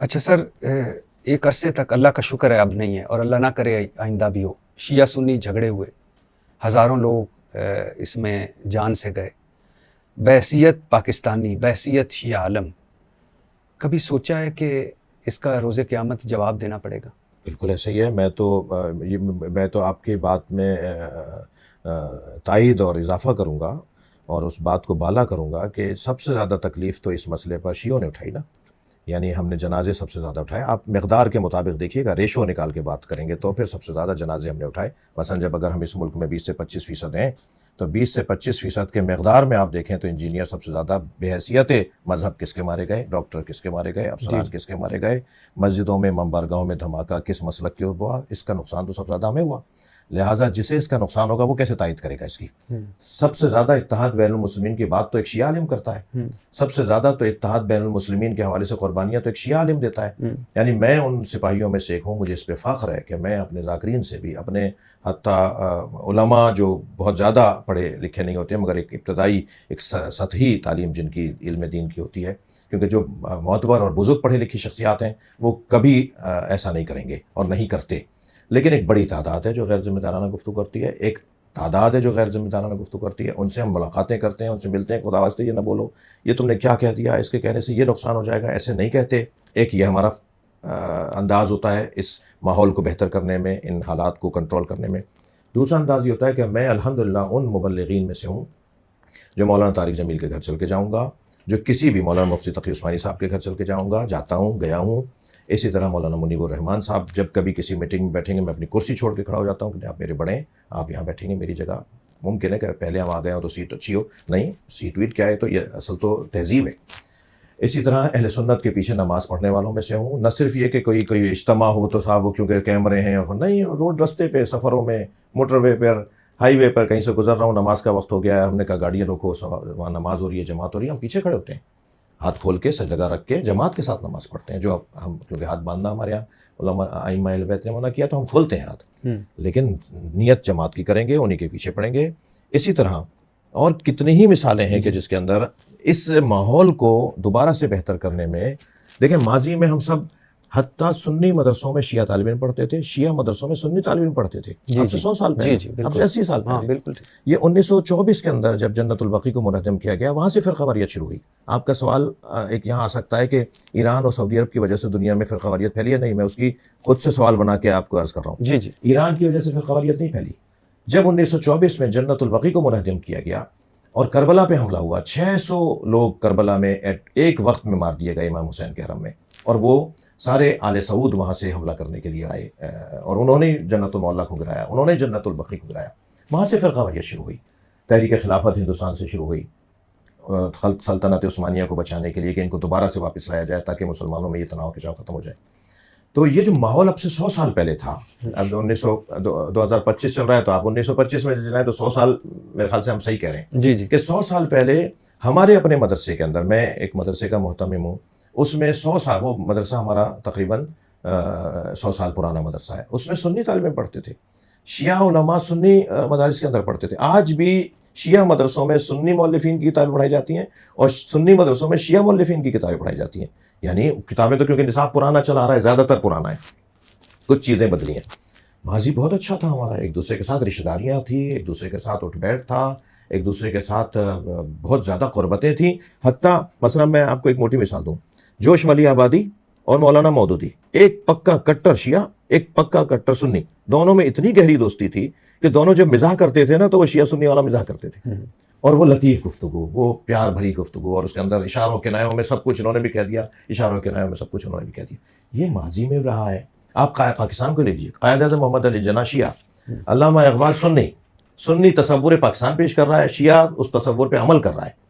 اچھا سر، ایک عرصے تک اللہ کا شکر ہے اب نہیں ہے، اور اللہ نہ کرے آئندہ بھی ہو، شیعہ سنی جھگڑے ہوئے، ہزاروں لوگ اس میں جان سے گئے، بحیثیت پاکستانی، بحیثیت شیعہ عالم، کبھی سوچا ہے کہ اس کا روز قیامت جواب دینا پڑے گا؟ بالکل ایسا ہی ہے. میں تو آپ کی بات میں تائید اور اضافہ کروں گا، اور اس بات کو بالا کروں گا کہ سب سے زیادہ تکلیف تو اس مسئلے پر شیعوں نے اٹھائی نا. یعنی ہم نے جنازے سب سے زیادہ اٹھائے. آپ مقدار کے مطابق دیکھیے گا، ریشو نکال کے بات کریں گے تو پھر سب سے زیادہ جنازے ہم نے اٹھائے. مثلا جب اگر ہم اس ملک میں 20 سے 25% ہیں تو 20 سے 25% کے مقدار میں آپ دیکھیں تو انجینئر سب سے زیادہ بحیثیت مذہب کس کے مارے گئے، ڈاکٹر کس کے مارے گئے، افسران کس کے مارے گئے، مسجدوں میں منبرگاہوں میں دھماکہ کس مسلک کے ہوا. اس کا نقصان تو سب سے زیادہ ہمیں ہوا. لہٰذا جسے اس کا نقصان ہوگا وہ کیسے تائید کرے گا اس کی؟ سب سے زیادہ اتحاد بین المسلمین کی بات تو ایک شیعہ عالم کرتا ہے. سب سے زیادہ تو اتحاد بین المسلمین کے حوالے سے قربانیاں تو ایک شیعہ عالم دیتا ہے. یعنی میں ان سپاہیوں میں سے ایک ہوں. مجھے اس پہ فخر ہے کہ میں اپنے ذاکرین سے بھی، اپنے حتیٰ علماء جو بہت زیادہ پڑھے لکھے نہیں ہوتے مگر ایک ابتدائی ایک سطحی تعلیم جن کی علم دین کی ہوتی ہے، کیونکہ جو معتبر اور بزرگ پڑھے لکھی شخصیات ہیں وہ کبھی ایسا نہیں کریں گے اور نہیں کرتے. لیکن ایک بڑی تعداد ہے جو غیر ذمہ دارانہ گفتگو کرتی ہے، ایک تعداد ہے جو غیر ذمہ دارانہ گفتگو کرتی ہے. ان سے ہم ملاقاتیں کرتے ہیں، ان سے ملتے ہیں. خدا واسطے یہ نہ بولو یہ تم نے کیا کہہ دیا، اس کے کہنے سے یہ نقصان ہو جائے گا، ایسے نہیں کہتے. ایک یہ ہمارا انداز ہوتا ہے اس ماحول کو بہتر کرنے میں، ان حالات کو کنٹرول کرنے میں. دوسرا انداز یہ ہوتا ہے کہ میں الحمدللہ ان مبلغین میں سے ہوں جو مولانا طارق جمیل کے گھر چل کے جاؤں گا، جو کسی بھی مولانا مفتی تقی عثمانی صاحب کے گھر چل کے جاؤں گا، جاتا ہوں، گیا ہوں. اسی طرح مولانا منیب الرحمان صاحب جب کبھی کسی میٹنگ میں بیٹھیں گے میں اپنی کرسی چھوڑ کے کھڑا ہو جاتا ہوں کہ آپ میرے بڑے ہیں، آپ یہاں بیٹھیں گے میری جگہ. ممکن ہے کہ پہلے ہم آ گئے ہوں تو سیٹ اچھی ہو، نہیں سیٹ ویٹ کیا ہے، تو یہ اصل تو تہذیب ہے. اسی طرح اہل سنت کے پیچھے نماز پڑھنے والوں میں سے ہوں. نہ صرف یہ کہ کوئی اجتماع ہو تو صاحب وہ کیونکہ کیمرے ہیں، اور نہیں، روڈ رستے پہ، سفروں میں، موٹر وے پر، ہائی وے پر کہیں سے گزر رہا ہوں، نماز کا وقت ہو گیا ہے، ہم نے کہا گاڑیاں روکو، وہاں نماز ہو رہی ہے، جماعت ہو رہی ہے، ہم پیچھے کھڑے ہوتے ہیں، ہاتھ کھول کے سجدہ رکھ کے جماعت کے ساتھ نماز پڑھتے ہیں. جو ہم کیونکہ ہاتھ باندھنا ہمارے یہاں علماء ائمہ اہل بیت نے منع کیا تو ہم کھولتے ہیں ہاتھ، لیکن نیت جماعت کی کریں گے، انہی کے پیچھے پڑیں گے. اسی طرح اور کتنی ہی مثالیں ہیں کہ جس کے اندر اس ماحول کو دوبارہ سے بہتر کرنے میں، دیکھیں ماضی میں ہم سب حتیٰ سنی مدرسوں میں شیعہ طالب علم پڑھتے تھے، شیعہ مدرسوں میں سنی طالب علم پڑھتے تھے. اب سے 100 سال پہلے، اب سے 80 سال پہلے. بالکل. یہ 1924 کے اندر جب جنت البقیع کو منہدم کیا گیا، وہاں سے فرقہ واریت شروع ہوئی. آپ کا سوال ایک یہاں آ سکتا ہے کہ ایران اور سعودی عرب کی وجہ سے دنیا میں فرقہ واریت پھیلی ہے؟ نہیں، میں اس کی خود سے سوال بنا کے آپ کو عرض کر رہا ہوں. ایران کی وجہ سے فرقہ واریت نہیں پھیلی. جب 1924 میں جنت البقیع کو منہدم کیا گیا اور کربلا پہ حملہ ہوا، 600 لوگ کربلا میں ایک وقت میں مار دیے گئے امام حسین کے حرم میں، اور وہ سارے آل سعود وہاں سے حملہ کرنے کے لیے آئے، اور انہوں نے جنت المعلیٰ کو گرایا، انہوں نے جنت البقیع کو گرایا. وہاں سے فرقہ واریت شروع ہوئی. تحریک خلافت ہندوستان سے شروع ہوئی سلطنت عثمانیہ کو بچانے کے لیے کہ ان کو دوبارہ سے واپس لایا جائے تاکہ مسلمانوں میں یہ تناؤ کشاو ختم ہو جائے. تو یہ جو ماحول اب سے 100 سال پہلے تھا، اب 2025 چل رہا ہے تو آپ 1925 میں جائیں تو 100 سال میرے خیال سے ہم صحیح کہہ رہے ہیں کہ 100 سال پہلے ہمارے اپنے مدرسے کے اندر، میں ایک مدرسے کا محتمم ہوں، اس میں 100 سال، وہ مدرسہ ہمارا تقریباً 100 سال پرانا مدرسہ ہے، اس میں سنی طالب علم پڑھتے تھے. شیعہ علماء سنی مدارس کے اندر پڑھتے تھے. آج بھی شیعہ مدرسوں میں سنی مؤلفین کی کتابیں پڑھائی جاتی ہیں اور سنی مدرسوں میں شیعہ مؤلفین کی کتابیں پڑھائی جاتی ہیں. یعنی کتابیں تو کیونکہ نصاب پرانا چلا آ رہا ہے، زیادہ تر پرانا ہے، کچھ چیزیں بدلی ہیں. ماضی بہت اچھا تھا ہمارا، ایک دوسرے کے ساتھ رشتہ داریاں تھیں، ایک دوسرے کے ساتھ اٹھ بیٹھ تھا، ایک دوسرے کے ساتھ بہت زیادہ قربتیں تھیں. حتیٰ مثلا میں آپ کو ایک موٹی مثال دوں، جوش ملی آبادی اور مولانا مودودی، ایک پکا کٹر شیعہ، ایک پکا کٹر سنی، دونوں میں اتنی گہری دوستی تھی کہ دونوں جب مزاح کرتے تھے نا تو وہ شیعہ سنی والا مزاح کرتے تھے، اور وہ لطیف گفتگو، وہ پیار بھری گفتگو، اور اس کے اندر اشاروں کنایوں میں سب کچھ انہوں نے بھی کہہ دیا، اشاروں کنایوں میں سب کچھ انہوں نے بھی کہہ دیا. یہ ماضی میں رہا ہے. آپ پاکستان کو لیجیے، قائد اعظم محمد علی جناح شیعہ، علامہ اقبال سنی تصور پاکستان پیش کر رہا ہے، شیعہ اس تصور پہ عمل کر رہا ہے.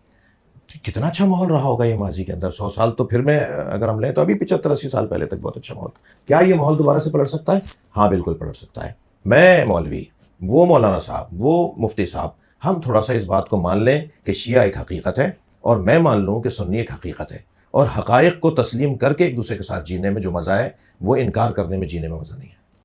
کتنا اچھا ماحول رہا ہوگا یہ ماضی کے اندر 100 سال. تو پھر میں اگر ہم لیں تو ابھی 75-80 سال پہلے تک بہت اچھا ماحول. کیا یہ ماحول دوبارہ سے پلٹ سکتا ہے؟ ہاں بالکل پلٹ سکتا ہے. میں مولوی، وہ مولانا صاحب، وہ مفتی صاحب، ہم تھوڑا سا اس بات کو مان لیں کہ شیعہ ایک حقیقت ہے، اور میں مان لوں کہ سنی ایک حقیقت ہے، اور حقائق کو تسلیم کر کے ایک دوسرے کے ساتھ جینے میں جو مزہ ہے وہ انکار کرنے میں جینے میں مزہ نہیں ہے.